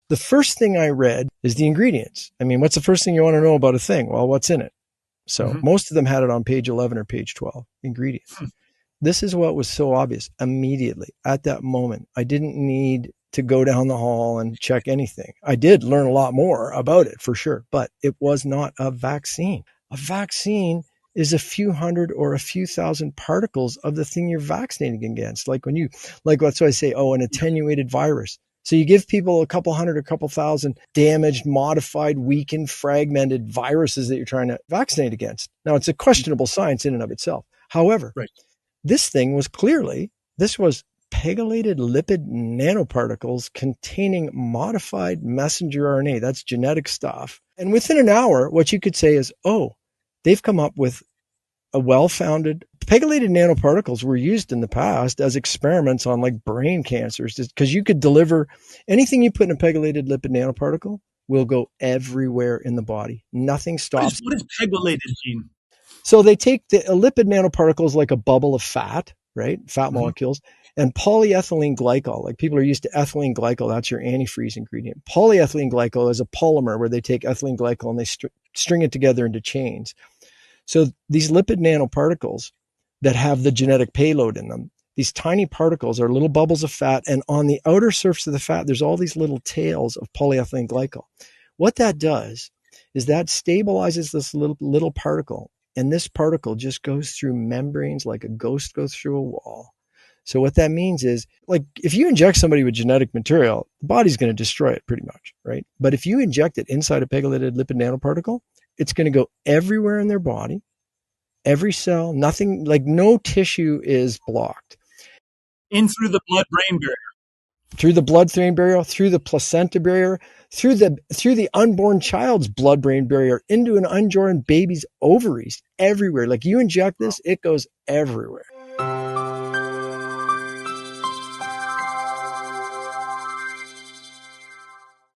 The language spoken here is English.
The first thing I read is the ingredients. I mean, what's the first thing you want to know about a thing? Well, what's in it? So most of them had it on page 11 or page 12, ingredients. This is what was so obvious immediately at that moment. I didn't need to go down the hall and check anything. I did learn a lot more about it for sure, but it was not a vaccine. A vaccine is a few hundred or a few thousand particles of the thing you're vaccinating against. Like that's why I say, an attenuated virus. So you give people a couple hundred, a couple thousand damaged, modified, weakened, fragmented viruses that you're trying to vaccinate against. Now, it's a questionable science in and of itself. However, this thing was this was pegylated lipid nanoparticles containing modified messenger RNA. That's genetic stuff. And within an hour, what you could say is, they've come up with a well-founded. Pegylated nanoparticles were used in the past as experiments on like brain cancers, because you could deliver anything you put in a pegylated lipid nanoparticle will go everywhere in the body. Nothing stops. What is pegylated, Gene? So they take the lipid nanoparticles like a bubble of fat, right? Fat molecules, and polyethylene glycol. Like people are used to ethylene glycol. That's your antifreeze ingredient. Polyethylene glycol is a polymer where they take ethylene glycol and they string it together into chains. So these lipid nanoparticles that have the genetic payload in them, these tiny particles are little bubbles of fat. And on the outer surface of the fat, there's all these little tails of polyethylene glycol. What that does is that stabilizes this little particle. And this particle just goes through membranes like a ghost goes through a wall. So what that means is, like, if you inject somebody with genetic material, the body's going to destroy it pretty much, right? But if you inject it inside a pegylated lipid nanoparticle, it's going to go everywhere in their body, every cell, nothing, like no tissue is blocked. In through the blood-brain barrier. Through the blood-brain barrier, through the placenta barrier, through the unborn child's blood-brain barrier, into an unborn baby's ovaries, everywhere. Like you inject this, it goes everywhere.